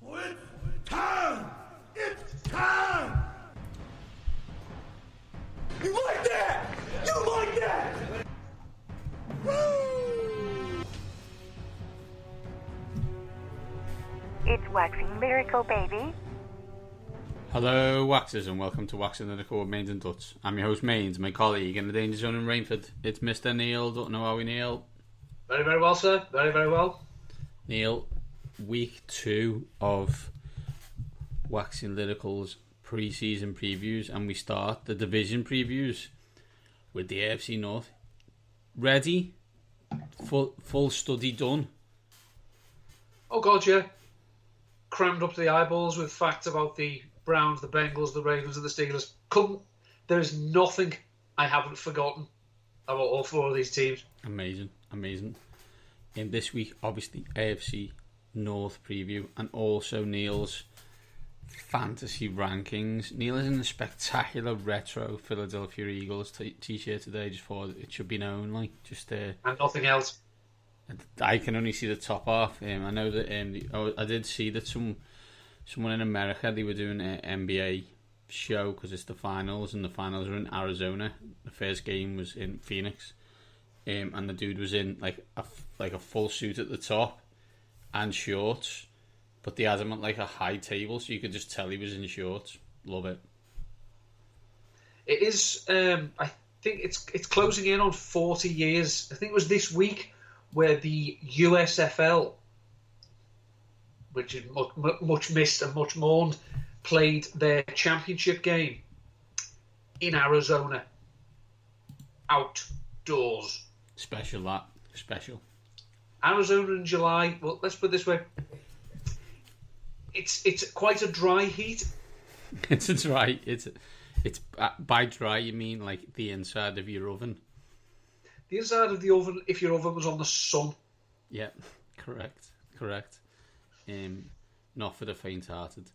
It's time! It's time! You like that? You like that? Woo! It's waxing Lyrical, baby. Hello, Waxers, and welcome to Waxing Lyrical with Mains and Dutts. I'm your host, Mains, my colleague in the Danger Zone in Rainford. It's Mr. Neil. Don't know how we, Neil. Very, very well, sir. Very, very well. Neil, week 2 of Waxing Lyrical's pre-season previews, and we start the division previews with the AFC North. Ready? Full study done? Oh, God, yeah. Crammed up to the eyeballs with facts about the Browns, the Bengals, the Ravens and the Steelers. There is nothing I haven't forgotten about all 4 of these teams. Amazing. In this week, obviously, AFC North preview, and also Neil's fantasy rankings. Neil is in a spectacular retro Philadelphia Eagles t-shirt today. Just thought it should be known, and nothing else. I can only see the top half. I know that I did see that someone in America, they were doing an NBA show because it's the finals, and the finals are in Arizona. The first game was in Phoenix, and the dude was in like a full suit at the top and shorts, but they had him at like a high table, so you could just tell he was in shorts. Love it. It is. I think it's closing in on 40 years. I think it was this week where the USFL, which is much missed and much mourned, played their championship game in Arizona, outdoors. Special. Arizona in July. Well, let's put it this way: it's quite a dry heat. It's dry. It's by dry you mean like the inside of your oven. The inside of the oven, if your oven was on the sun. Yeah, correct. Not for the faint-hearted.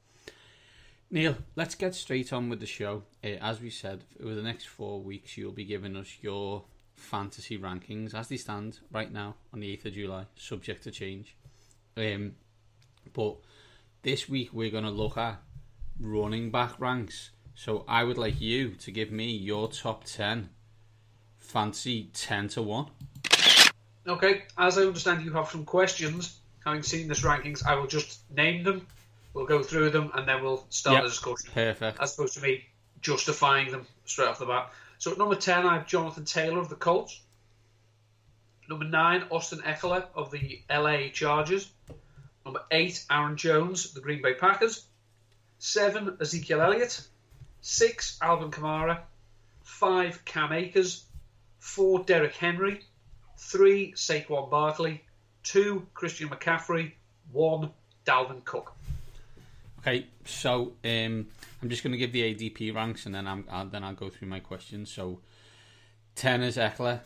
Neil, let's get straight on with the show. As we said, over the next 4 weeks, you'll be giving us your fantasy rankings as they stand right now on the 8th of July, subject to change. But this week, we're going to look at running back ranks. So I would like you to give me your top 10. Fancy 10 to 1. Okay, as I understand you have some questions. Having seen this rankings, I will just name them. We'll go through them and then we'll start the discussion. Perfect. As opposed to me justifying them straight off the bat. So at number 10, I have Jonathan Taylor of the Colts. Number 9, Austin Eckler of the LA Chargers. Number 8, Aaron Jones of the Green Bay Packers. 7, Ezekiel Elliott. 6, Alvin Kamara. 5, Cam Akers. 4, Derrick Henry. 3, Saquon Barkley. 2, Christian McCaffrey. 1, Dalvin Cook. Okay, so I'm just going to give the ADP ranks, and then I'll go through my questions. So 10 is Eckler,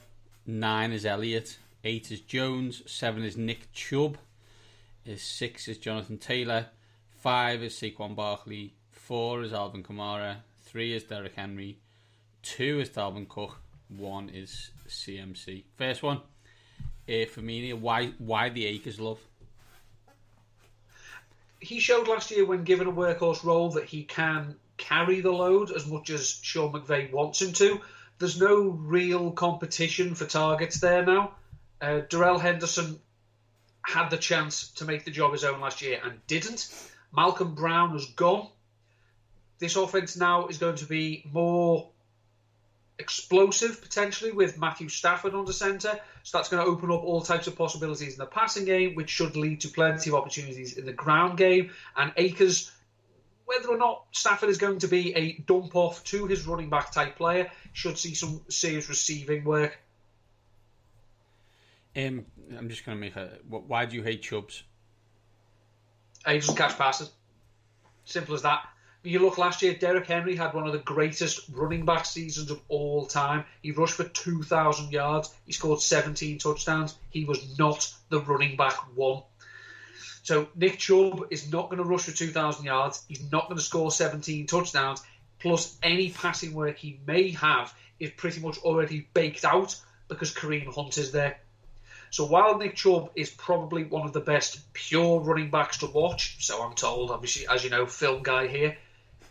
9 is Elliott, 8 is Jones, 7 is Nick Chubb, 6 is Jonathan Taylor, 5 is Saquon Barkley, 4 is Alvin Kamara, 3 is Derrick Henry, 2 is Dalvin Cook, 1 is CMC. First one, for me, why the Akers love? He showed last year when given a workhorse role that he can carry the load as much as Sean McVay wants him to. There's no real competition for targets there now. Darrell Henderson had the chance to make the job his own last year and didn't. Malcolm Brown has gone. This offense now is going to be more explosive, potentially, with Matthew Stafford under centre. So that's going to open up all types of possibilities in the passing game, which should lead to plenty of opportunities in the ground game. And Akers, whether or not Stafford is going to be a dump-off to his running back type player, should see some serious receiving work. I'm just going to make why do you hate Chubbs? He doesn't catch passes. Simple as that. You look last year, Derrick Henry had one of the greatest running back seasons of all time. He rushed for 2,000 yards. He scored 17 touchdowns. He was not the running back one. So Nick Chubb is not going to rush for 2,000 yards. He's not going to score 17 touchdowns. Plus, any passing work he may have is pretty much already baked out because Kareem Hunt is there. So while Nick Chubb is probably one of the best pure running backs to watch, so I'm told, obviously, as you know, film guy here,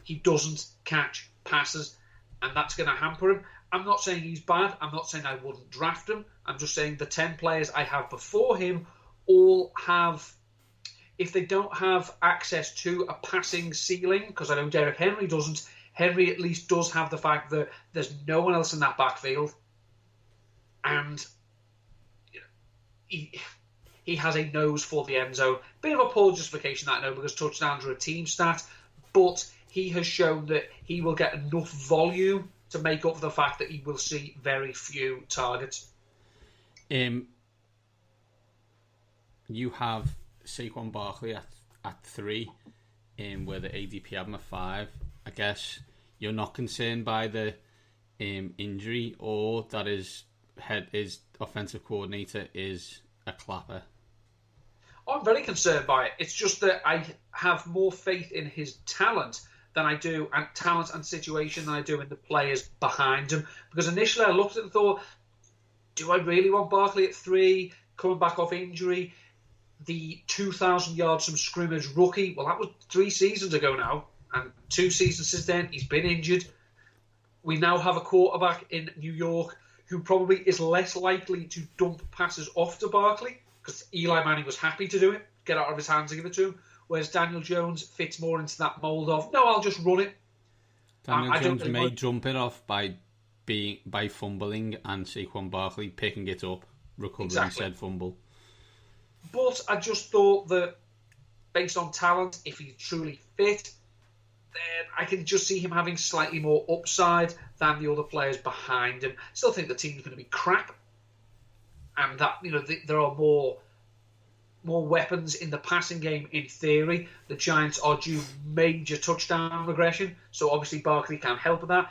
he doesn't catch passes, and that's going to hamper him. I'm not saying he's bad. I'm not saying I wouldn't draft him. I'm just saying the 10 players I have before him all have, if they don't have access to a passing ceiling, because I know Derrick Henry doesn't, Henry at least does have the fact that there's no one else in that backfield. And he has a nose for the end zone. Bit of a poor justification, that I know, because touchdowns are a team stat, but he has shown that he will get enough volume to make up for the fact that he will see very few targets. You have Saquon Barkley at 3, where the ADP have him at 5. I guess you're not concerned by the injury, or that his offensive coordinator is a clapper. I'm very concerned by it. It's just that I have more faith in his talent than I do, and talent and situation than I do in the players behind him. Because initially I looked at it and thought, do I really want Barkley at 3, coming back off injury? The 2,000 yards from scrimmage rookie, well, that was 3 seasons ago now, and 2 seasons since then, he's been injured. We now have a quarterback in New York who probably is less likely to dump passes off to Barkley, because Eli Manning was happy to do it, get out of his hands and give it to him, whereas Daniel Jones fits more into that mould of, no, I'll just run it. Daniel Jones may jump it off by fumbling, and Saquon Barkley picking it up, recovering said fumble. But I just thought that, based on talent, if he's truly fit, then I can just see him having slightly more upside than the other players behind him. Still think the team's going to be crap, and that there are more weapons in the passing game. In theory, the Giants are due major touchdown regression, so obviously Barkley can't help with that.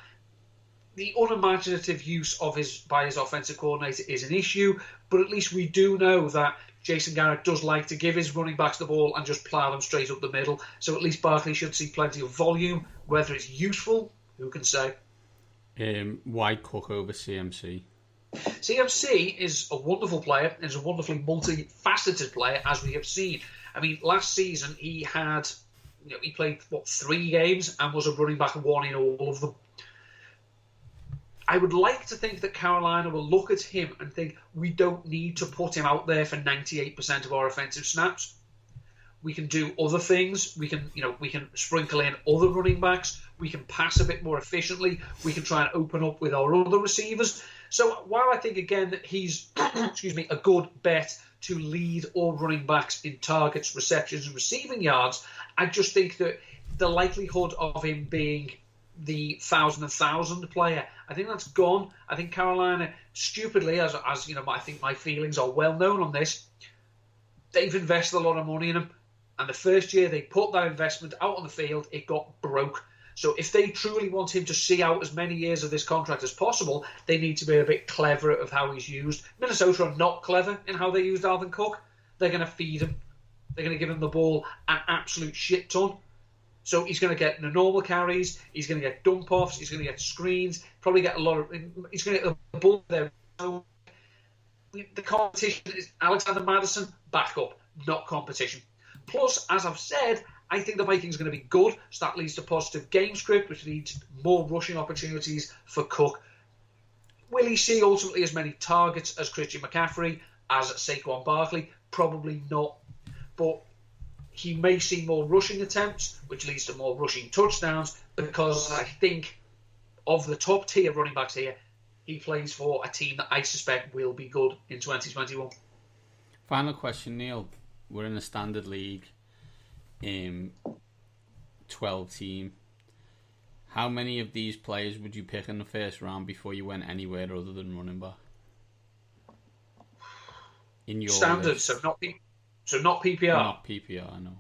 The unimaginative use of by his offensive coordinator is an issue, but at least we do know that Jason Garrett does like to give his running backs the ball and just plough them straight up the middle. So at least Barkley should see plenty of volume. Whether it's useful, who can say? Why Cook over CMC? CMC is a wonderful player, is a wonderfully multifaceted player, as we have seen. I mean, last season he had, he played 3 games and was a running back 1 in all of them. I would like to think that Carolina will look at him and think, we don't need to put him out there for 98% of our offensive snaps. We can do other things. We can sprinkle in other running backs. We can pass a bit more efficiently. We can try and open up with our other receivers. So while I think, again, that he's a good bet to lead all running backs in targets, receptions, and receiving yards, I just think that the likelihood of him being the 1,000 player, I think that's gone. I think Carolina, stupidly, as I think my feelings are well known on this, they've invested a lot of money in him, and the first year they put that investment out on the field, it got broke. So if they truly want him to see out as many years of this contract as possible, they need to be a bit clever of how he's used. Minnesota are not clever in how they use Dalvin Cook. They're going to feed him. They're going to give him the ball an absolute shit ton. So he's going to get the normal carries, he's going to get dump-offs, he's going to get screens, probably get he's going to get the ball there. So the competition is Alexander Mattison, backup, not competition. Plus, as I've said, I think the Vikings are going to be good, so that leads to positive game script, which leads to more rushing opportunities for Cook. Will he see ultimately as many targets as Christian McCaffrey, as Saquon Barkley? Probably not. But he may see more rushing attempts, which leads to more rushing touchdowns, because I think of the top tier running backs here, he plays for a team that I suspect will be good in 2021. Final question, Neil. We're in a standard league, 12 team. How many of these players would you pick in the first round before you went anywhere other than running back? In your standard, list? so not PPR. Not PPR, I know.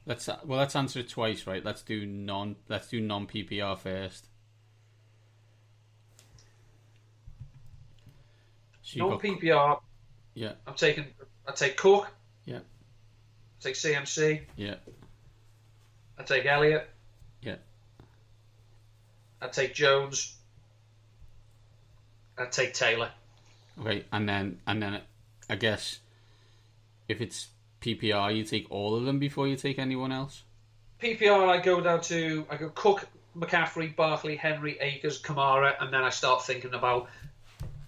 Let's answer it twice, right? Let's do non PPR first. So Non PPR. Yeah. I take Cook. Yeah. I take CMC. Yeah. I take Elliott. Yeah. I take Jones. I take Taylor. Okay, and then I guess if it's PPR, you take all of them before you take anyone else. PPR, I go Cook, McCaffrey, Barkley, Henry, Akers, Kamara, and then I start thinking about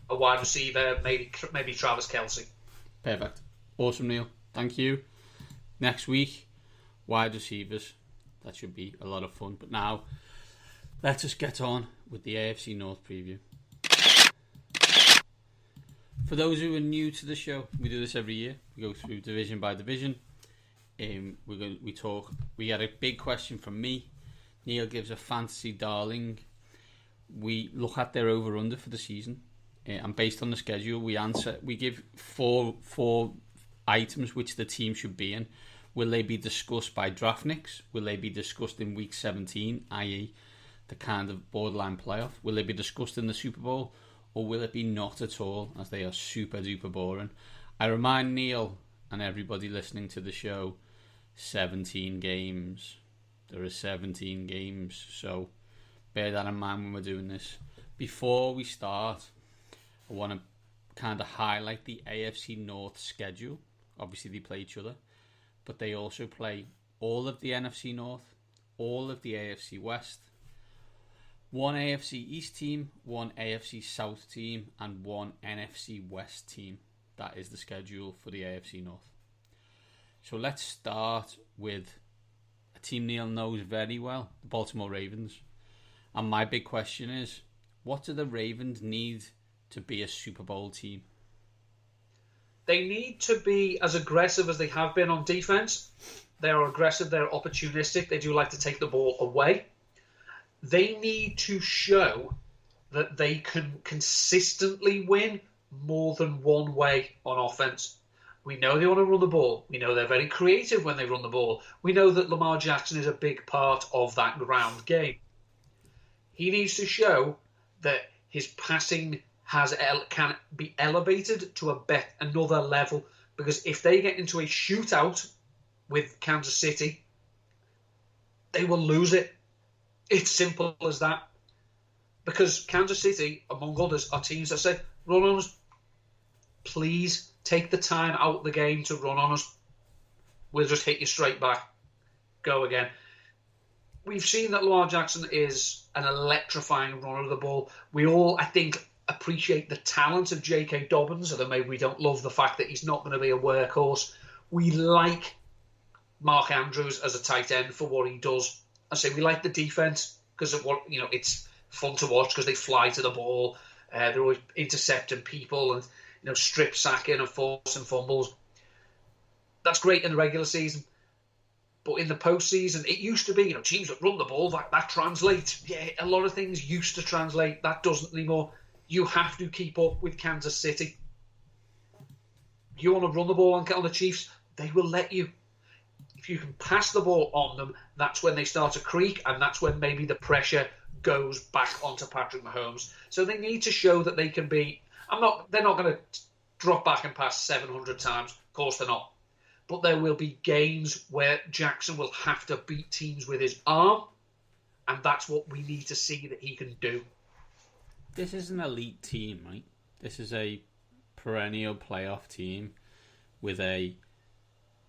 a wide receiver, maybe Travis Kelce. Perfect. Awesome, Neil. Thank you. Next week, wide receivers. That should be a lot of fun. But now, let us get on with the AFC North preview. For those who are new to the show, we do this every year. We go through division by division. We talk. We had a big question from me. Neil gives a fantasy darling. We look at their over/under for the season, and based on the schedule, we give four items which the team should be in. Will they be discussed by draftniks? Will they be discussed in week 17, i.e. the kind of borderline playoff? Will they be discussed in the Super Bowl? Or will it be not at all, as they are super duper boring? I remind Neil and everybody listening to the show, 17 games. There are 17 games, so bear that in mind when we're doing this. Before we start, I want to kind of highlight the AFC North schedule. Obviously, they play each other, but they also play all of the NFC North, all of the AFC West, one AFC East team, one AFC South team, and one NFC West team. That is the schedule for the AFC North. So let's start with a team Neil knows very well, the Baltimore Ravens. And my big question is, what do the Ravens need to be a Super Bowl team? They need to be as aggressive as they have been on defense. They are aggressive, they're opportunistic, they do like to take the ball away. They need to show that they can consistently win more than one way on offense. We know they want to run the ball. We know they're very creative when they run the ball. We know that Lamar Jackson is a big part of that ground game. He needs to show that his passing can be elevated to another level, because if they get into a shootout with Kansas City, they will lose it. It's simple as that. Because Kansas City, among others, are teams that say, run on us. Please take the time out of the game to run on us. We'll just hit you straight back. Go again. We've seen that Lamar Jackson is an electrifying runner of the ball. We all, I think, appreciate the talent of J.K. Dobbins, although maybe we don't love the fact that he's not going to be a workhorse. We like Mark Andrews as a tight end for what he does. I say we like the defense because of what, it's fun to watch because they fly to the ball. They're always intercepting people and strip sacking and forcing fumbles. That's great in the regular season, but in the postseason, it used to be teams that run the ball that translates. Yeah, a lot of things used to translate. That doesn't anymore. You have to keep up with Kansas City. You want to run the ball on the Chiefs? They will let you. If you can pass the ball on them, that's when they start to creak, and that's when maybe the pressure goes back onto Patrick Mahomes. So they need to show that they can be. They're not going to drop back and pass 700 times. Of course they're not. But there will be games where Jackson will have to beat teams with his arm, and that's what we need to see that he can do. This is an elite team, right? This is a perennial playoff team with a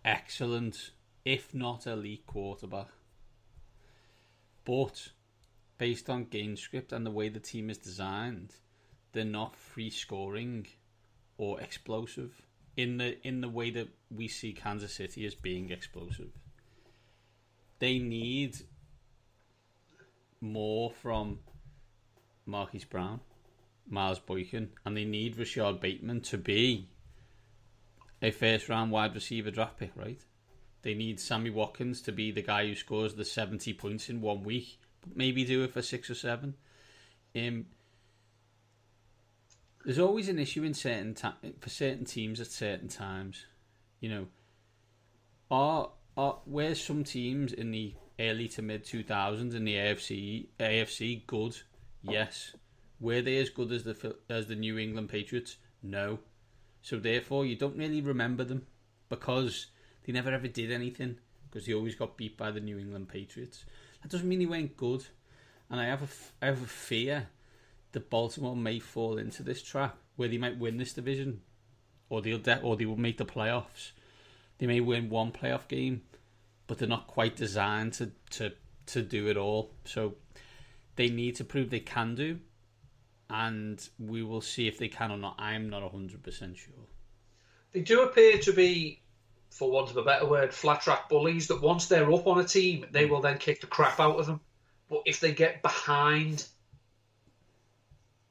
excellent, if not elite, quarterback. But based on game script and the way the team is designed, they're not free scoring or explosive in the way that we see Kansas City as being explosive. They need more from Marquise Brown, Miles Boykin, and they need Rashad Bateman to be a first-round wide receiver draft pick, right? They need Sammy Watkins to be the guy who scores the 70 points in 1 week, but maybe do it for 6 or 7. There's always an issue in for certain teams at certain times. Where some teams in the early to mid 2000s in the AFC good? Yes. Were they as good as the New England Patriots? No. So therefore, you don't really remember them because they never ever did anything, because they always got beat by the New England Patriots. That doesn't mean they weren't good. And I have a fear that Baltimore may fall into this trap where they might win this division, or they will make the playoffs. They may win one playoff game, but they're not quite designed to do it all. So they need to prove they can do, and we will see if they can or not. I'm not 100% sure. They do appear to be, for want of a better word, flat track bullies, that once they're up on a team, they will then kick the crap out of them. But if they get behind,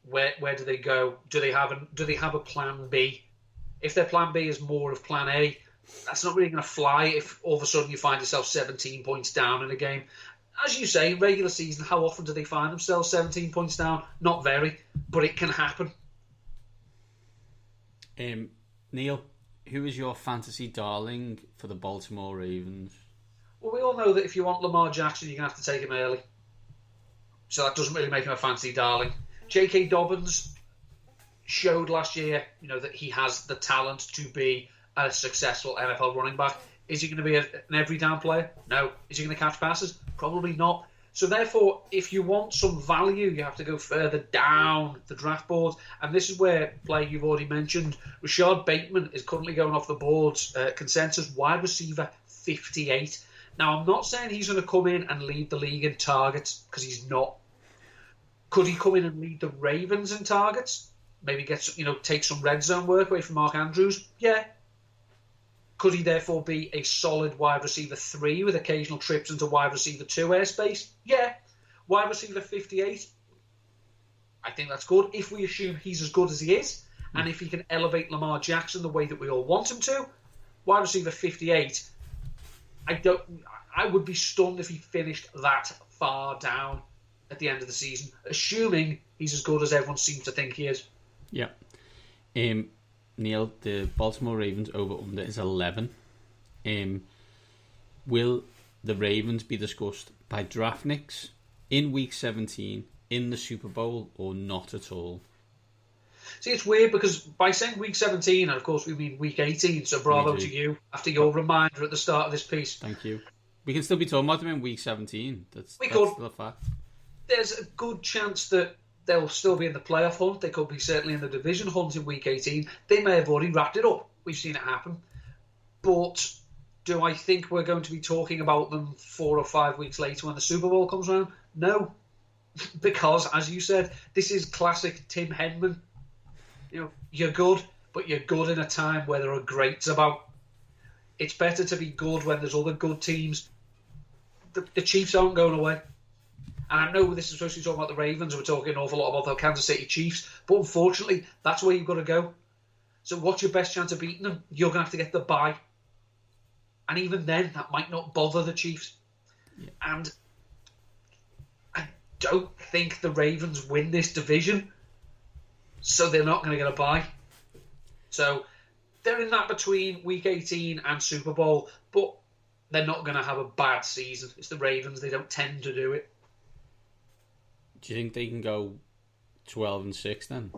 where do they go? Do they have a plan B? If their plan B is more of plan A, that's not really going to fly if all of a sudden you find yourself 17 points down in a game. As you say, regular season, how often do they find themselves 17 points down? Not very, but it can happen. Neil, who is your fantasy darling for the Baltimore Ravens? Well, we all know that if you want Lamar Jackson, you're going to have to take him early. So that doesn't really make him a fantasy darling. J.K. Dobbins showed last year, that he has the talent to be a successful NFL running back. Is he going to be an every down player? No. Is he going to catch passes? Probably not. So therefore, if you want some value, you have to go further down the draft board. And this is where, player you've already mentioned, Rashad Bateman is currently going off the board's consensus wide receiver 58. Now, I'm not saying he's going to come in and lead the league in targets, because he's not. Could he come in and lead the Ravens in targets? Maybe take some red zone work away from Mark Andrews? Yeah. Could he therefore be a solid wide receiver 3 with occasional trips into wide receiver 2 airspace? Yeah. Wide receiver 58? I think that's good, if we assume he's as good as he is, and if he can elevate Lamar Jackson the way that we all want him to. Wide receiver 58, I would be stunned if he finished that far down at the end of the season, assuming he's as good as everyone seems to think he is. Yeah. Neil, the Baltimore Ravens over-under is 11. Will the Ravens be discussed by draftniks in Week 17, in the Super Bowl, or not at all? See, it's weird because by saying Week 17, and of course we mean Week 18, so bravo to you after your reminder at the start of this piece. Thank you. We can still be talking about them in Week 17. That's still a fact. There's a good chance that they'll still be in the playoff hunt. They could be certainly in the division hunt in Week 18. They may have already wrapped it up. We've seen it happen. But do I think we're going to be talking about them 4 or 5 weeks later when the Super Bowl comes around? No. Because, as you said, this is classic Tim Henman. You're good, but you're good in a time where there are greats about. It's better to be good when there's other good teams. The Chiefs aren't going away. And I know this is supposed to be talking about the Ravens, and we're talking an awful lot about the Kansas City Chiefs, but unfortunately, that's where you've got to go. So what's your best chance of beating them? You're going to have to get the bye. And even then, that might not bother the Chiefs. Yeah. And I don't think the Ravens win this division, so they're not going to get a bye. So they're in that between Week 18 and Super Bowl, but they're not going to have a bad season. It's the Ravens. They don't tend to do it. Do you think they can go 12-6 then?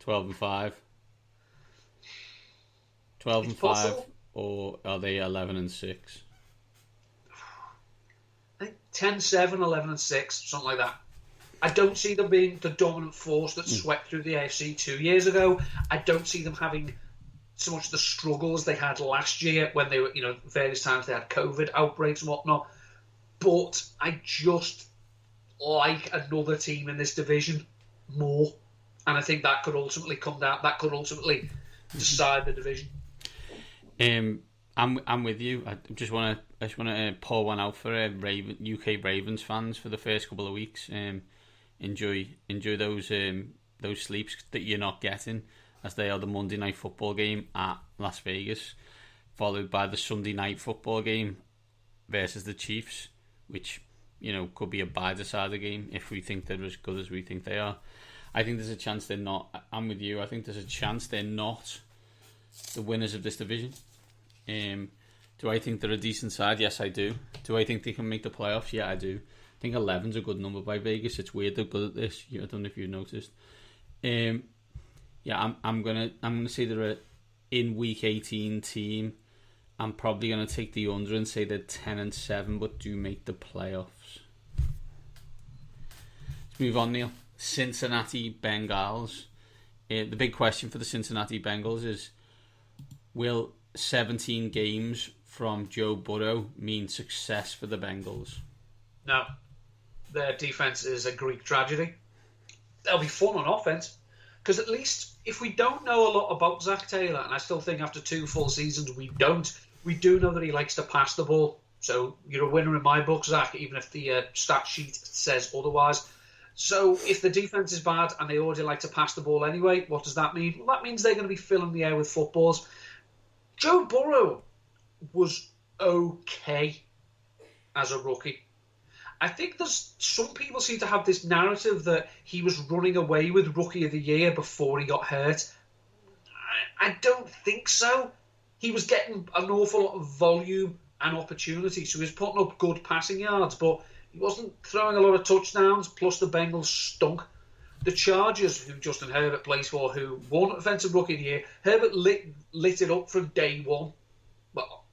12-5? 12-5, or are they 11-6? I think 10-7, 11-6, something like that. I don't see them being the dominant force that swept through the AFC 2 years ago. I don't see them having so much the struggles they had last year when they were, various times they had COVID outbreaks and whatnot. But I just like another team in this division more, and I think that could ultimately come down. That could ultimately decide the division. I'm with you. I just want to pour one out for UK Ravens fans for the first couple of weeks. Enjoy those sleeps that you're not getting, as they are the Monday night football game at Las Vegas, followed by the Sunday night football game versus the Chiefs, which could be a bye-decider game if we think they're as good as we think they are. I think there's a chance they're not. I'm with you. I think there's a chance they're not the winners of this division. Do I think they're a decent side? Yes, I do. Do I think they can make the playoffs? Yeah, I do. I think 11's a good number by Vegas. It's weird they're good at this. I don't know if you've noticed. I'm gonna say they're in Week 18 team. I'm probably gonna take the under and say they're 10-7, but do make the playoffs. Let's move on, Neil. Cincinnati Bengals. the big question for the Cincinnati Bengals is, will 17 games from Joe Burrow mean success for the Bengals? No. Their defense is a Greek tragedy. They'll be fun on offense. Because at least if we don't know a lot about Zach Taylor, and I still think after 2 full seasons we do know that he likes to pass the ball. So you're a winner in my book, Zach, even if the stat sheet says otherwise. So if the defense is bad and they already like to pass the ball anyway, what does that mean? Well, that means they're going to be filling the air with footballs. Joe Burrow was okay as a rookie. I think there's some people seem to have this narrative that he was running away with Rookie of the Year before he got hurt. I don't think so. He was getting an awful lot of volume and opportunity, so he was putting up good passing yards, but he wasn't throwing a lot of touchdowns, plus the Bengals stunk. The Chargers, who Justin Herbert plays for, who won Offensive Rookie of the Year, Herbert lit it up from day one. Well,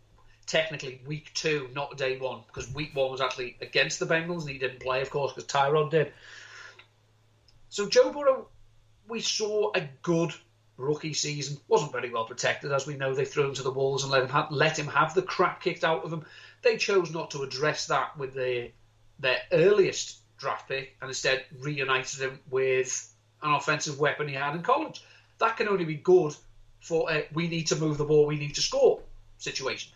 technically week 2, not day 1, because week 1 was actually against the Bengals and he didn't play, of course, because Tyrod did. So Joe Burrow, we saw a good rookie season. Wasn't very well protected, as we know. They threw him to the wolves and let him have the crap kicked out of him. They chose not to address that with their earliest draft pick and instead reunited him with an offensive weapon he had in college. That can only be good for a we need to move the ball, we need to score situation.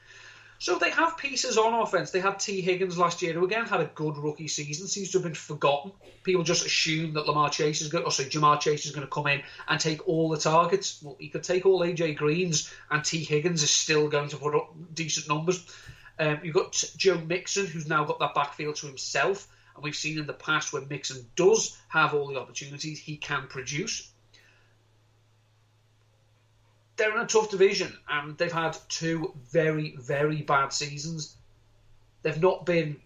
So they have pieces on offense. They had T. Higgins last year, who again had a good rookie season. Seems to have been forgotten. People just assume that Jamar Chase is going to come in and take all the targets. Well, he could take all AJ Green's, and T. Higgins is still going to put up decent numbers. You've got Joe Mixon, who's now got that backfield to himself. And we've seen in the past when Mixon does have all the opportunities, he can produce. They're in a tough division, and they've had 2 very, very bad seasons. They've not been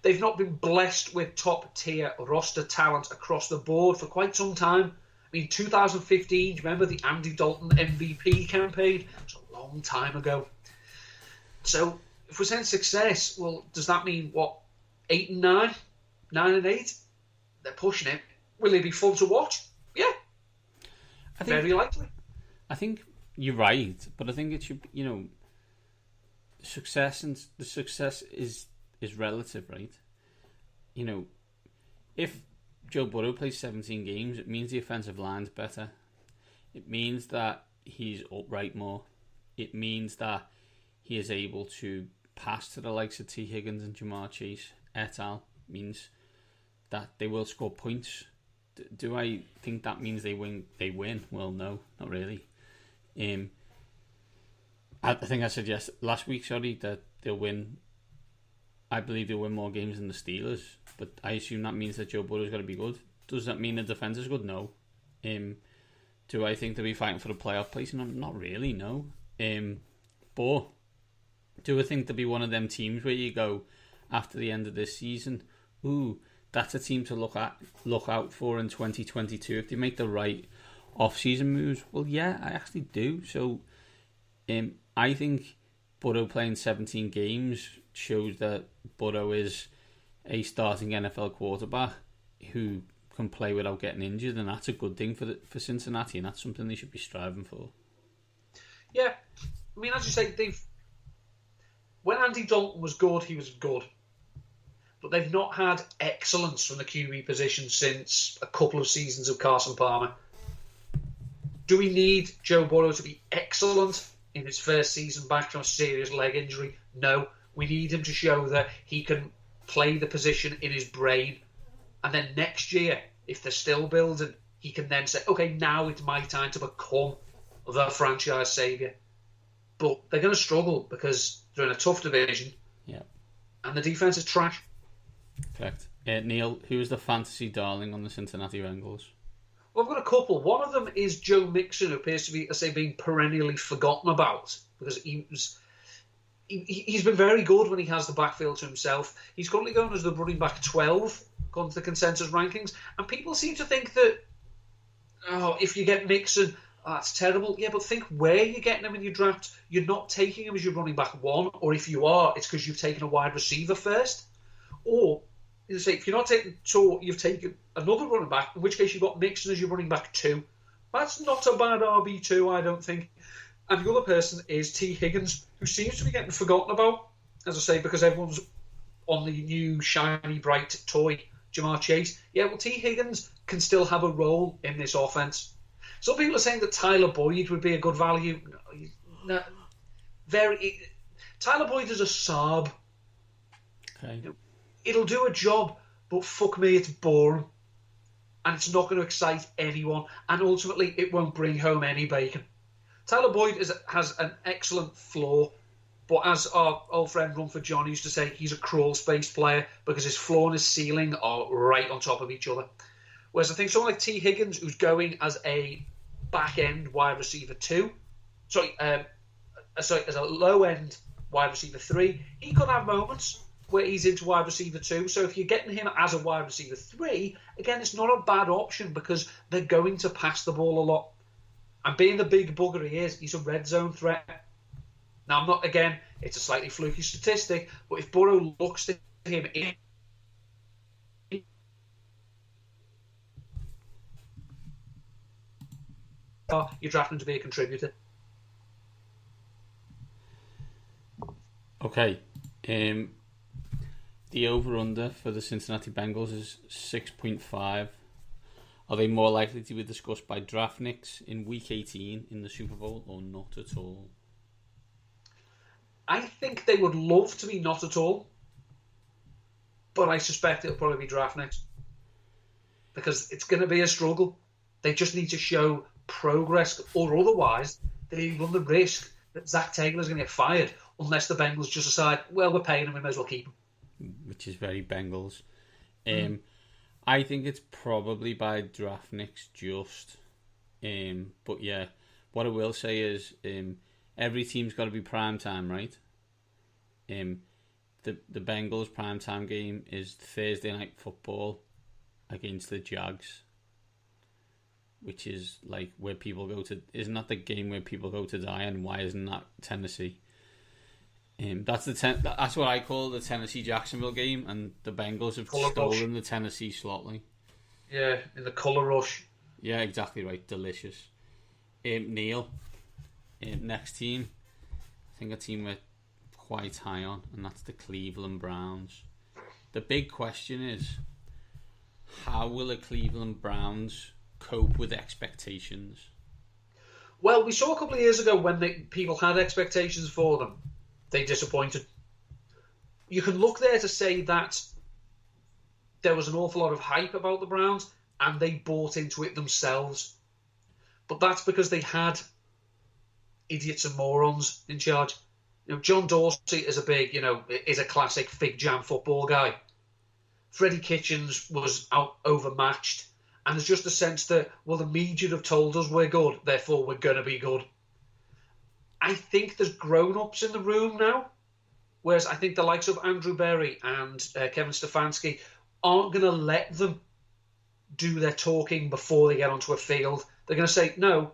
blessed with top tier roster talent across the board for quite some time. I mean, 2015, do you remember the Andy Dalton MVP campaign? It was a long time ago. So if we're saying success, well, does that mean what? 8 and 9, 9 and 8? They're pushing it. Will they be fun to watch? Yeah, very likely. I think you're right, but I think it should, success is relative, right? If Joe Burrow plays 17 games, it means the offensive line's better. It means that he's upright more. It means that he is able to pass to the likes of T. Higgins and Jamar Chase et al. Means that they will score points. Do I think that means they win? Well, no, not really. I think I said last week, that they'll win. I believe they'll win more games than the Steelers, but I assume that means that Joe Burrow's got to be good. Does that mean the defense is good? No. Do I think they'll be fighting for the playoff place? Not really, no. But do I think they'll be one of them teams where you go after the end of this season, ooh, that's a team to look out for in 2022 if they make the right off-season moves? Well, yeah, I actually do. So, I think Burrow playing 17 games shows that Burrow is a starting NFL quarterback who can play without getting injured, and that's a good thing for Cincinnati, and that's something they should be striving for. Yeah, I mean, as you say, when Andy Dalton was good, he was good. But they've not had excellence from the QB position since a couple of seasons of Carson Palmer. Do we need Joe Burrow to be excellent in his first season back from a serious leg injury? No. We need him to show that he can play the position in his brain. And then next year, if they're still building, he can then say, okay, now it's my time to become the franchise saviour. But they're going to struggle because they're in a tough division. Yeah. And the defence is trash. Correct. Neil, who is the fantasy darling on the Cincinnati Bengals? Well, I've got a couple. One of them is Joe Mixon, who appears to be, as I say, being perennially forgotten about because he's been very good when he has the backfield to himself. He's currently going as the running back 12, according to the consensus rankings, and people seem to think that, if you get Mixon, that's terrible. Yeah, but think where you're getting him in your draft. You're not taking him as your running back 1, or if you are, it's because you've taken a wide receiver first. Or, if you're not taking 2, you've taken another running back, in which case you've got Mixon as your running back 2. That's not a bad RB2, I don't think. And the other person is T. Higgins, who seems to be getting forgotten about, as I say, because everyone's on the new shiny, bright toy, Jamar Chase. Yeah, well, T. Higgins can still have a role in this offense. Some people are saying that Tyler Boyd would be a good value. No, Tyler Boyd is a Saab. Okay. It'll do a job, but fuck me, it's boring. And it's not going to excite anyone. And ultimately, it won't bring home any bacon. Tyler Boyd has an excellent floor. But as our old friend Rumford John used to say, he's a crawl space player because his floor and his ceiling are right on top of each other. Whereas I think someone like T. Higgins, who's going as a back-end wide receiver 2, as a low-end wide receiver 3, he could have moments where he's into wide receiver 2. So if you're getting him as a wide receiver 3, again, it's not a bad option because they're going to pass the ball a lot. And being the big bugger he is, he's a red zone threat. Now, I'm not, again, it's a slightly fluky statistic, but if Burrow looks to him in, you're drafting to be a contributor. Okay. The over-under for the Cincinnati Bengals is 6.5. Are they more likely to be discussed by draftniks in Week 18 in the Super Bowl or not at all? I think they would love to be not at all, but I suspect it'll probably be draftniks because it's going to be a struggle. They just need to show progress, or otherwise they run the risk that Zach Taylor's going to get fired unless the Bengals just decide, well, we're paying him, we may as well keep him. Which is very Bengals. I think it's probably by draftniks just. But yeah, what I will say is every team's got to be prime time, right? The Bengals prime time game is Thursday night football against the Jags, which is like where people go to. Isn't that the game where people go to die? And why isn't that Tennessee? That's that's what I call the Tennessee-Jacksonville game, and the Bengals have stolen the Tennessee slot line. Yeah, in the colour rush. Yeah, exactly right. Delicious. Neil, next team, I think a team we're quite high on, and that's the Cleveland Browns. The big question is, how will the Cleveland Browns cope with expectations? Well, we saw a couple of years ago when people had expectations for them. They disappointed. You can look there to say that there was an awful lot of hype about the Browns and they bought into it themselves. But that's because they had idiots and morons in charge. John Dorsey is is a classic fig jam football guy. Freddie Kitchens was overmatched. And there's just a sense that, well, the media have told us we're good, therefore we're going to be good. I think there's grown-ups in the room now, whereas I think the likes of Andrew Berry and Kevin Stefanski aren't going to let them do their talking before they get onto a field. They're going to say, no,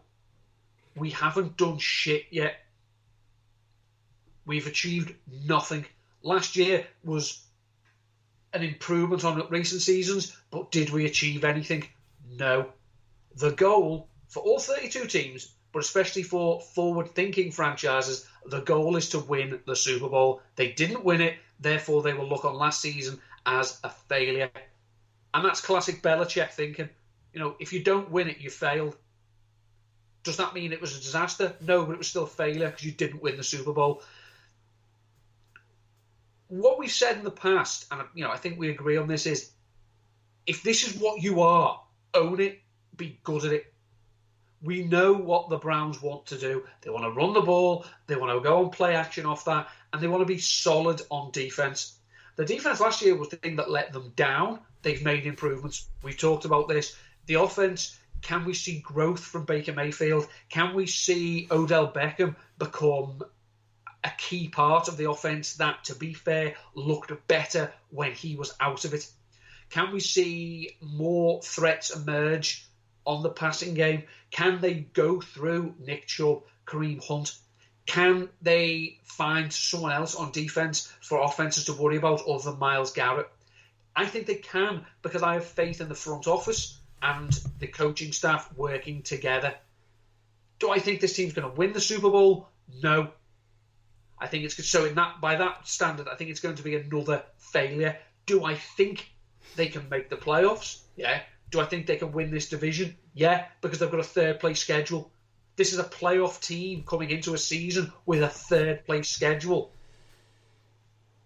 we haven't done shit yet. We've achieved nothing. Last year was an improvement on recent seasons, but did we achieve anything? No. The goal for all 32 teams, but especially for forward-thinking franchises, the goal is to win the Super Bowl. They didn't win it, therefore they will look on last season as a failure. And that's classic Belichick thinking. If you don't win it, you failed. Does that mean it was a disaster? No, but it was still a failure because you didn't win the Super Bowl. What we've said in the past, and I think we agree on this, is if this is what you are, own it, be good at it. We know what the Browns want to do. They want to run the ball, they want to go and play action off that, and they want to be solid on defense. The defense last year was the thing that let them down. They've made improvements. We've talked about this. The offense, can we see growth from Baker Mayfield? Can we see Odell Beckham become a key part of the offense that, to be fair, looked better when he was out of it? Can we see more threats emerge on the passing game? Can they go through Nick Chubb, Kareem Hunt? Can they find someone else on defense for offenses to worry about other than Myles Garrett? I think they can, because I have faith in the front office. and the coaching staff working together. Do I think this team's going to win the Super Bowl? No. I think it's so by that standard, I think it's going to be another failure. Do I think they can make the playoffs? Yeah. Do I think they can win this division? Yeah, because they've got a third place schedule. This is a playoff team coming into a season with a third place schedule.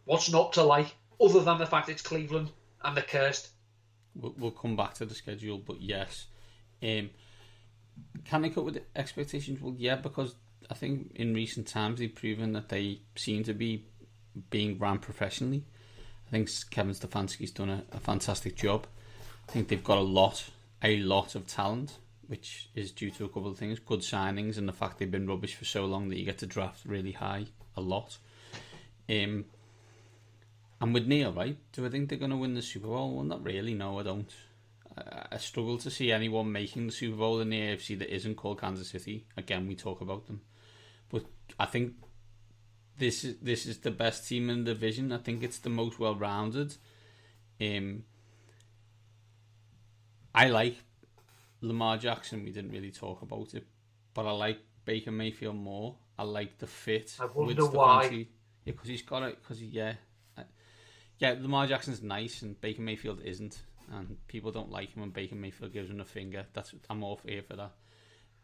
What's not to like, other than the fact it's Cleveland and they're cursed? We'll come back to the schedule, but yes. Can they cope with the expectations? Well, yeah, because I think in recent times they've proven that they seem to be being run professionally. I think Kevin Stefanski's done a fantastic job. I think they've got a lot of talent, which is due to a couple of things. Good signings and the fact they've been rubbish for so long that you get to draft really high a lot. And with Neil, right, do I think they're going to win the Super Bowl? Well, not really, no, I don't. I struggle to see anyone making the Super Bowl in the AFC that isn't called Kansas City. Again, we talk about them. But I think this is the best team in the division. I think it's the most well-rounded. I like Lamar Jackson. We didn't really talk about it, but I like Baker Mayfield more. I like the fit. I wonder why. Yeah, because he's got it. Lamar Jackson's nice and Baker Mayfield isn't, and people don't like him when Baker Mayfield gives him a finger. I'm all here for that.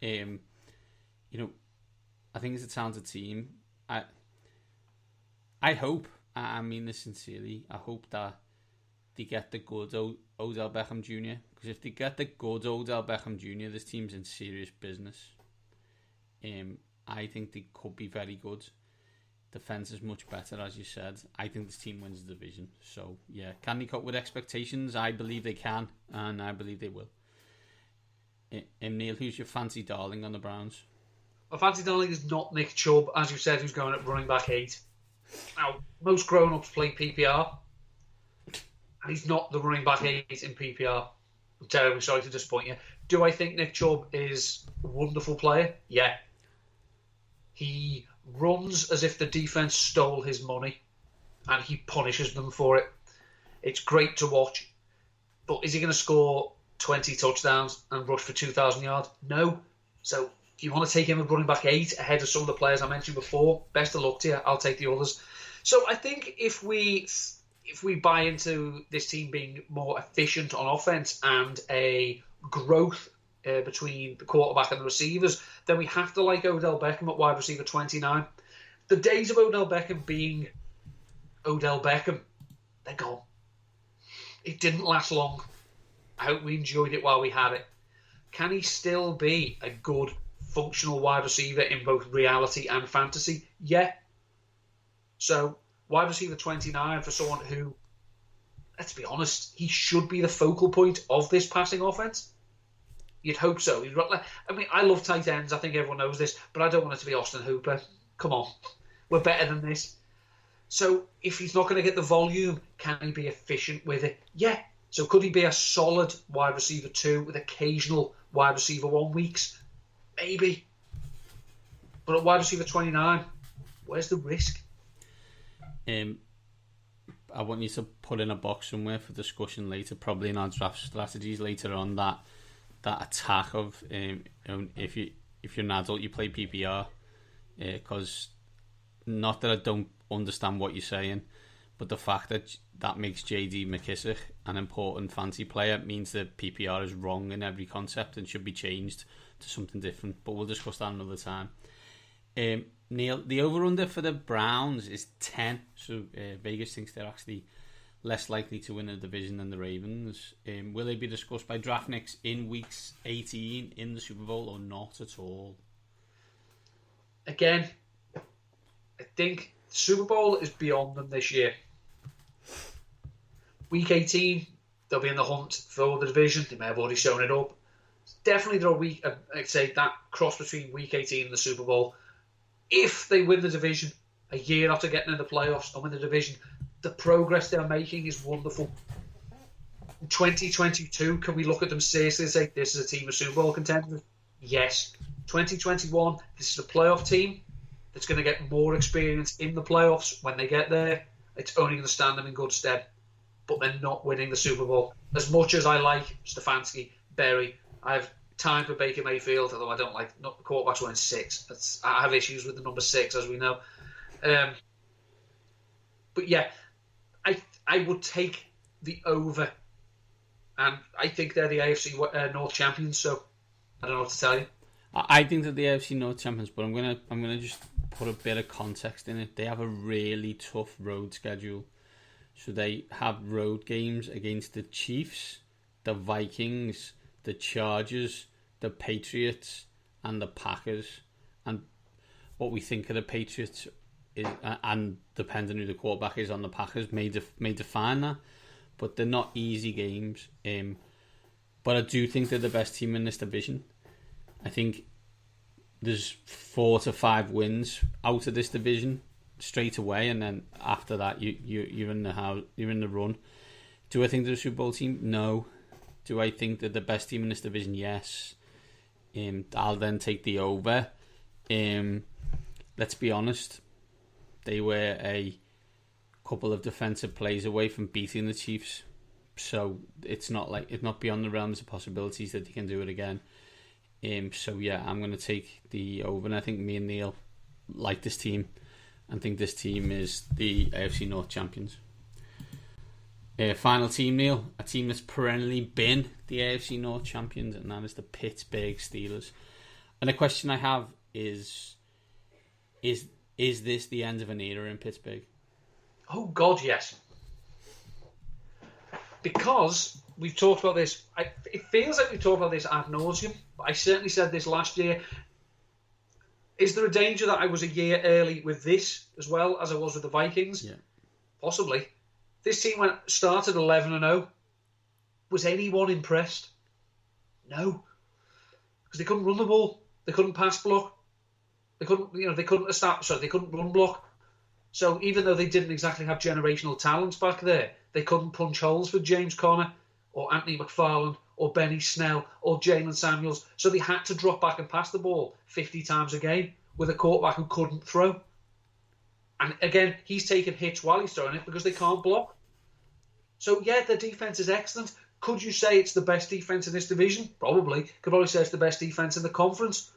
I think it's a talented team. I hope, I mean this sincerely, I hope that they get the good Odell Beckham Jr. Because if they get the good Odell Beckham Jr., this team's in serious business. I think they could be very good. Defense is much better, as you said. I think this team wins the division. So, yeah. Can they cope with expectations? I believe they can, and I believe they will. Neil, who's your fancy darling on the Browns? My fancy darling is not Nick Chubb, as you said, who's going at running back 8. Now, most grown-ups play PPR, and he's not the running back 8 in PPR. I'm terribly sorry to disappoint you. Do I think Nick Chubb is a wonderful player? Yeah. He runs as if the defense stole his money, and he punishes them for it. It's great to watch. But is he going to score 20 touchdowns and rush for 2,000 yards? No. So do you want to take him at running back 8 ahead of some of the players I mentioned before? Best of luck to you. I'll take the others. So I think if we buy into this team being more efficient on offense and a growth between the quarterback and the receivers, then we have to like Odell Beckham at wide receiver 29. The days of Odell Beckham being Odell Beckham, they're gone. It didn't last long. I hope we enjoyed it while we had it. Can he still be a good, functional wide receiver in both reality and fantasy? Yeah. So, wide receiver 29 for someone who, let's be honest, he should be the focal point of this passing offense. You'd hope so. I mean, I love tight ends. I think everyone knows this, but I don't want it to be Austin Hooper. Come on. We're better than this. So if he's not going to get the volume, can he be efficient with it? Yeah. So could he be a solid wide receiver 2 with occasional wide receiver 1 weeks? Maybe. But at wide receiver 29, where's the risk? I want you to put in a box somewhere for discussion later, probably in our draft strategies later on, that attack of if you're an adult, you play PPR, because not that I don't understand what you're saying, but the fact that makes JD McKissick an important fantasy player means that PPR is wrong in every concept and should be changed to something different, but we'll discuss that another time. Neil, the over-under for the Browns is 10, so Vegas thinks they're actually less likely to win the division than the Ravens. Will they be discussed by Draftniks in weeks 18 in the Super Bowl or not at all? Again, I think the Super Bowl is beyond them this year. Week 18, they'll be in the hunt for the division. They may have already shown it up. Definitely they're a week, I'd say that cross between week 18 and the Super Bowl. If they win the division a year after getting in the playoffs and win the division, the progress they're making is wonderful. In 2022, can we look at them seriously and say this is a team of Super Bowl contenders? Yes. 2021, this is a playoff team that's going to get more experience in the playoffs when they get there. It's only going to stand them in good stead. But they're not winning the Super Bowl. As much as I like Stefanski, Berry. I have time for Baker Mayfield, although I don't like not quarterbacks wearing 6. I have issues with the number 6, as we know. But yeah, I would take the over, and I think they're the AFC North champions. So I don't know what to tell you. I think that the AFC North champions, but I'm gonna just put a bit of context in it. They have a really tough road schedule, so they have road games against the Chiefs, the Vikings, the Chargers, the Patriots, and the Packers. And what we think of the Patriots is, and depending who the quarterback is on the Packers, may define that. But they're not easy games. But I do think they're the best team in this division. I think there's 4 to 5 wins out of this division straight away, and then after that you're in the run. Do I think they're a Super Bowl team? No. Do I think they're the best team in this division? Yes. I'll then take the over. Let's be honest, they were a couple of defensive plays away from beating the Chiefs, so it's not beyond the realms of possibilities that they can do it again. So yeah, I'm going to take the over, and I think me and Neil like this team and think this team is the AFC North champions. Final team, Neil, a team that's perennially been the AFC North champions, and that is the Pittsburgh Steelers. And the question I have is this the end of an era in Pittsburgh? Oh God, yes. Because we've talked about this. It feels like we've talked about this ad nauseum. I certainly said this last year. Is there a danger that I was a year early with this as well as I was with the Vikings? Yeah. Possibly. This team started 11-0. Was anyone impressed? No. Because they couldn't run the ball. They couldn't pass block. They couldn't run block. So even though they didn't exactly have generational talents back there, they couldn't punch holes for James Conner or Anthony McFarland or Benny Snell or Jalen Samuels. So they had to drop back and pass the ball 50 times a game with a quarterback who couldn't throw. And again, he's taking hits while he's throwing it because they can't block. So yeah, their defense is excellent. Could you say it's the best defense in this division? Probably. Could probably say it's the best defense in the conference.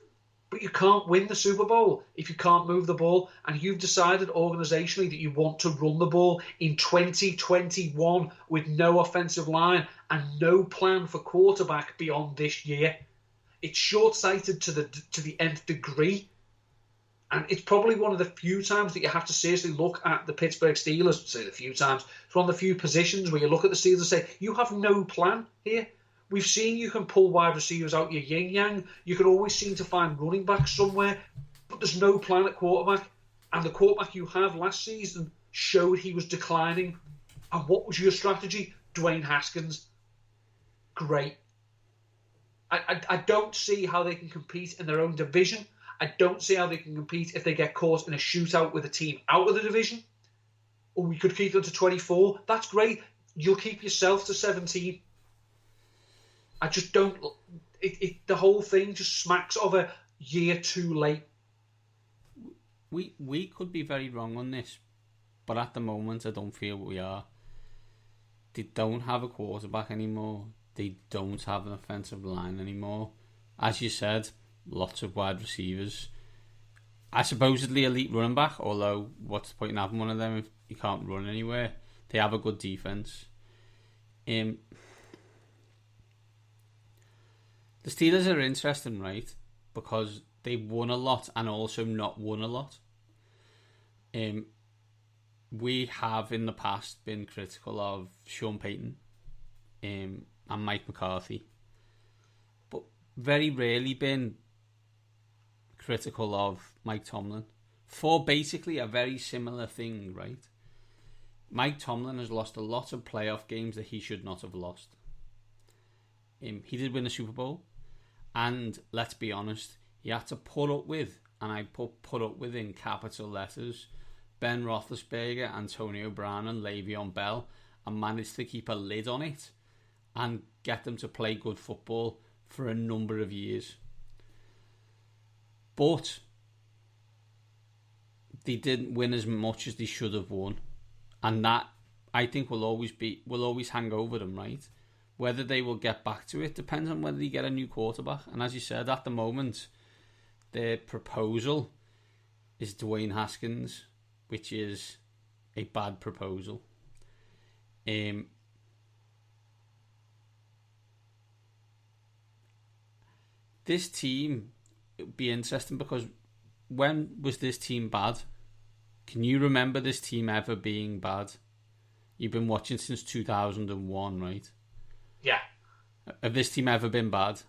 But you can't win the Super Bowl if you can't move the ball. And you've decided organisationally that you want to run the ball in 2021 with no offensive line and no plan for quarterback beyond this year. It's short-sighted to the nth degree. And it's probably one of the few times that you have to seriously look at the Pittsburgh Steelers. Say the few times. It's one of the few positions where you look at the Steelers and say, you have no plan here. We've seen you can pull wide receivers out your yin-yang. You can always seem to find running backs somewhere. But there's no plan at quarterback. And the quarterback you have last season showed he was declining. And what was your strategy? Dwayne Haskins. Great. I don't see how they can compete in their own division. I don't see how they can compete if they get caught in a shootout with a team out of the division. Or we could keep them to 24. That's great. You'll keep yourself to 17. I just don't... the whole thing just smacks of a year too late. We could be very wrong on this, but at the moment I don't feel we are. They don't have a quarterback anymore. They don't have an offensive line anymore. As you said, lots of wide receivers. A supposedly elite running back, although what's the point in having one of them if you can't run anywhere? They have a good defense. The Steelers are interesting, right? Because they won a lot and also not won a lot. We have in the past been critical of Sean Payton and Mike McCarthy, but very rarely been critical of Mike Tomlin for basically a very similar thing, right? Mike Tomlin has lost a lot of playoff games that he should not have lost. He did win the Super Bowl, and let's be honest, he had to put up with, and I put up with in capital letters, Ben Roethlisberger, Antonio Brown and Le'Veon Bell, and managed to keep a lid on it and get them to play good football for a number of years. But they didn't win as much as they should have won, and that I think will always hang over them, right? Whether they will get back to it depends on whether they get a new quarterback. And as you said, at the moment, their proposal is Dwayne Haskins, which is a bad proposal. This team, it would be interesting because when was this team bad? Can you remember this team ever being bad? You've been watching since 2001, right? Yeah. Have this team ever been bad?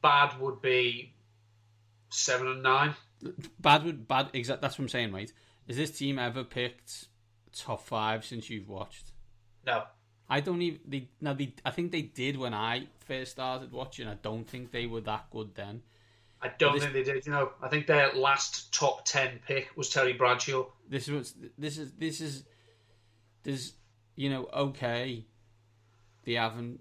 Bad would be 7-9. Bad. Exactly. That's what I'm saying, right? Has this team ever picked top 5 since you've watched? No. I don't even. I think they did when I first started watching. I don't think they were that good then. I don't think they did. I think their last top 10 pick was Terry Bradshaw. This is. Okay, they haven't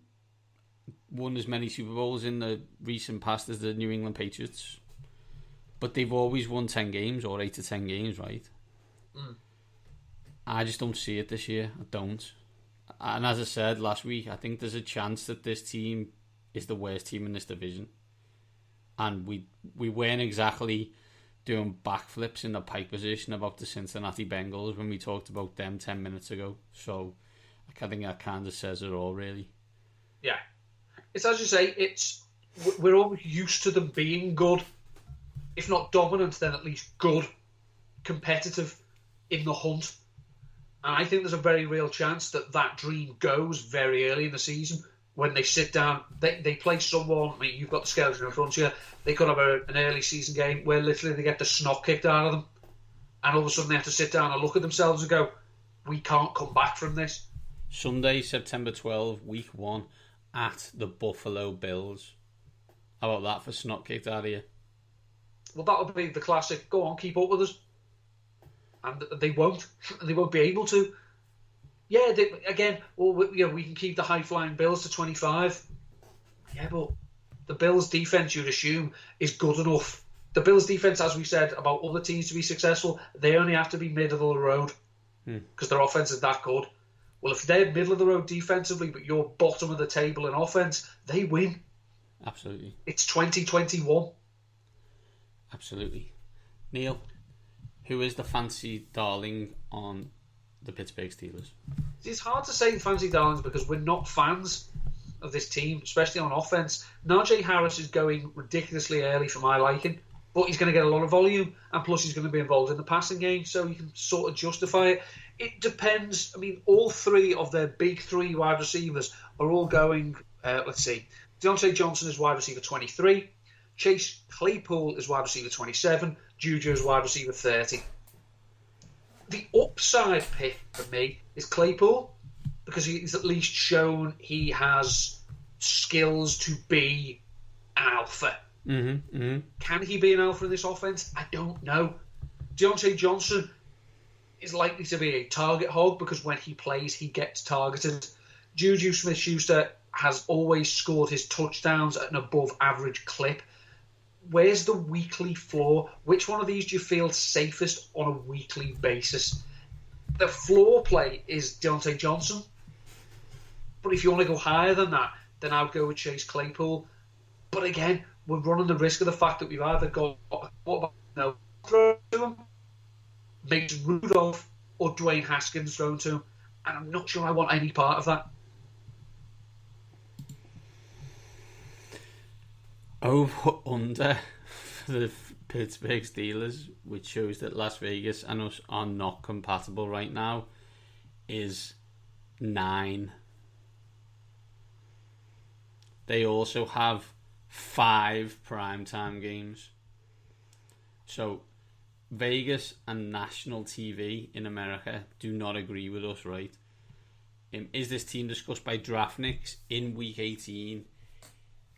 won as many Super Bowls in the recent past as the New England Patriots, but they've always won 10 games or 8 to 10 games, right? I just don't see it this year. I don't. And as I said last week, I think there's a chance that this team is the worst team in this division. And we weren't exactly doing backflips in the pike position about the Cincinnati Bengals when we talked about them 10 minutes ago. So I think that kind of says it all, really. Yeah. It's as you say, we're always used to them being good. If not dominant, then at least good, competitive, in the hunt. And I think there's a very real chance that dream goes very early in the season when they sit down. They play someone. I mean, you've got the skeleton in front of you. They could have an early season game where literally they get the snot kicked out of them, and all of a sudden they have to sit down and look at themselves and go, "We can't come back from this." Sunday, September 12th, week 1, at the Buffalo Bills. How about that for snot kicked out of you? Well, that'll be the classic. Go on, keep up with us. And they won't. They won't be able to. Yeah, we can keep the high-flying Bills to 25. Yeah, but the Bills' defense, you'd assume, is good enough. The Bills' defense, as we said, about other teams to be successful, they only have to be middle of the road because their offense is that good. Well, if they're middle of the road defensively, but you're bottom of the table in offense, they win. Absolutely. It's 2021. Absolutely. Neil, who is the fancy darling on the Pittsburgh Steelers? It's hard to say fancy darlings because we're not fans of this team, especially on offense. Najee Harris is going ridiculously early for my liking, but he's going to get a lot of volume, and plus he's going to be involved in the passing game, so you can sort of justify it. It depends. I mean, all three of their big three wide receivers are all going, let's see, Deontay Johnson is wide receiver 23, Chase Claypool is wide receiver 27, Juju is wide receiver 30. The upside pick for me is Claypool because he's at least shown he has skills to be an alpha. Can he be an alpha in this offense? I don't know. Deontay Johnson is likely to be a target hog because when he plays, he gets targeted. Juju Smith-Schuster has always scored his touchdowns at an above average clip. Where's the weekly floor? Which one of these do you feel safest on a weekly basis? The floor play is Deontay Johnson. But if you want to go higher than that, then I'll go with Chase Claypool. But again, we're running the risk of the fact that we've either got thrown to him, Mason Rudolph, or Dwayne Haskins thrown to him. And I'm not sure I want any part of that. Over under for the Pittsburgh Steelers, which shows that Las Vegas and us are not compatible right now, is 9. They also have 5 primetime games. So Vegas and national TV in America do not agree with us, right? Is this team discussed by Draftniks in week 18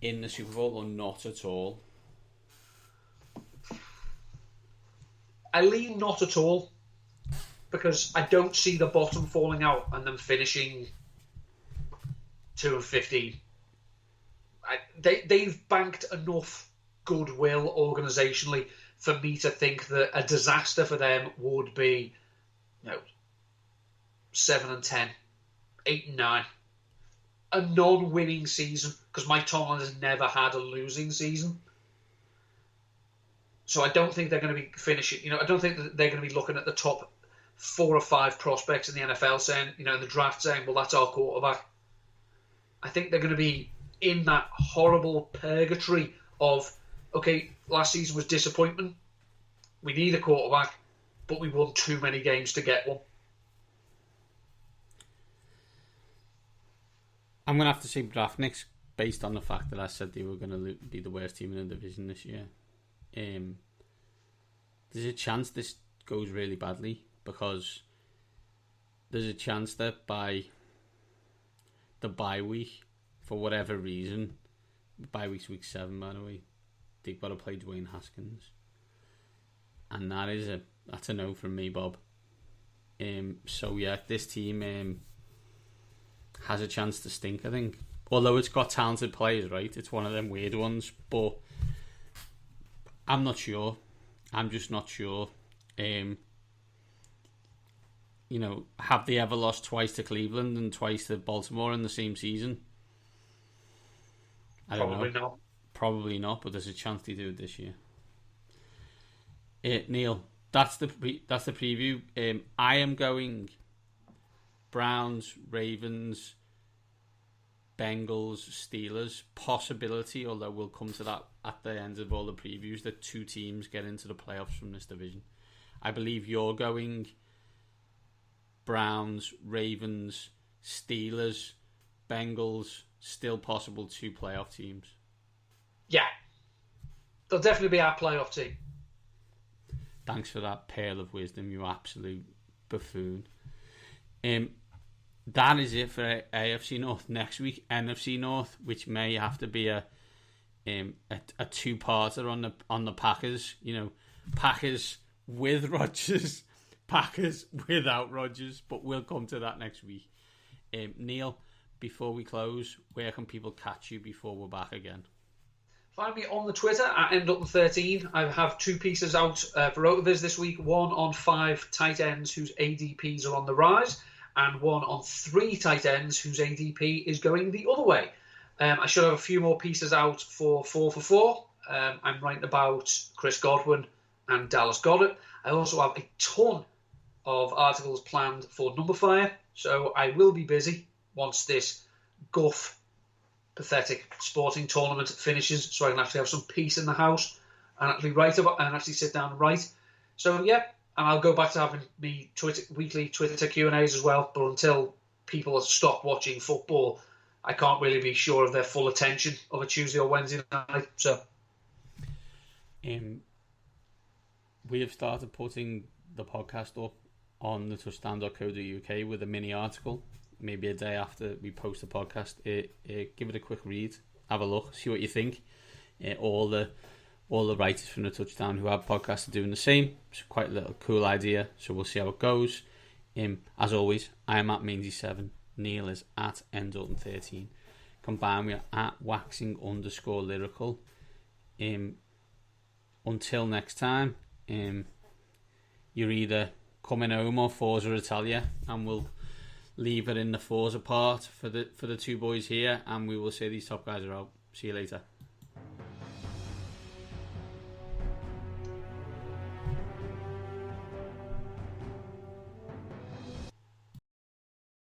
in the Super Bowl or not at all? I lean not at all because I don't see the bottom falling out and them finishing 2-15. They've banked enough goodwill organisationally for me to think that a disaster for them would be 7-10. 8 and 9. A non-winning season, because Mike Tomlin has never had a losing season. So I don't think they're going to be finishing. I don't think that they're going to be looking at the top 4 or 5 prospects in the NFL saying, in the draft saying, well, that's our quarterback. I think they're going to be in that horrible purgatory of, okay, last season was disappointment. We need a quarterback, but we won too many games to get one. I'm going to have to say draft Knicks based on the fact that I said they were going to be the worst team in the division this year. There's a chance this goes really badly because there's a chance that by the bye week, for whatever reason, bye week's week 7, by the way, they've got to play Dwayne Haskins. And that's a no from me, Bob. So yeah, this team has a chance to stink, I think. Although it's got talented players, right? It's one of them weird ones, but I'm not sure. I'm just not sure. Have they ever lost twice to Cleveland and twice to Baltimore in the same season? I don't know. Not. Probably not, but there's a chance they do it this year. Neil, that's the preview. I am going Browns, Ravens, Bengals, Steelers. Possibility, although we'll come to that at the end of all the previews, that 2 teams get into the playoffs from this division. I believe you're going Browns, Ravens, Steelers, Bengals, still possible 2 playoff teams. Yeah. They'll definitely be our playoff team. Thanks for that pearl of wisdom, you absolute buffoon. That is it for AFC North. Next week, NFC North, which may have to be a 2-parter on the Packers. Packers with Rodgers, Packers without Rodgers, but we'll come to that next week. Neil, before we close, where can people catch you before we're back again? Find me on the Twitter at endupton13. I have 2 pieces out for Rotoviz this week. One on 5 tight ends whose ADPs are on the rise, and one on 3 tight ends whose ADP is going the other way. I should have a few more pieces out for 4 for 4. I'm writing about Chris Godwin and Dallas Goedert. I also have a ton of articles planned for Numberfire, so I will be busy once this pathetic sporting tournament finishes, so I can actually have some peace in the house and actually write about and actually sit down and write. So yeah, and I'll go back to having me weekly Twitter Q&As as well. But until people stop watching football, I can't really be sure of their full attention of a Tuesday or Wednesday night. So we have started putting the podcast up on the touchdown.co.uk with a mini article. Maybe a day after we post the podcast, give it a quick read, have a look, see what you think. All the writers from the Touchdown who have podcasts are doing the same. It's quite a little cool idea, so we'll see how it goes. As always, I am at Mindy7. Neil is at Endulton13. Combine we are at waxing_lyrical. Until next time, you're either coming home or Forza Italia, and we'll leave it in the Forza part for the 2 boys here, and we will say these top guys are out. See you later.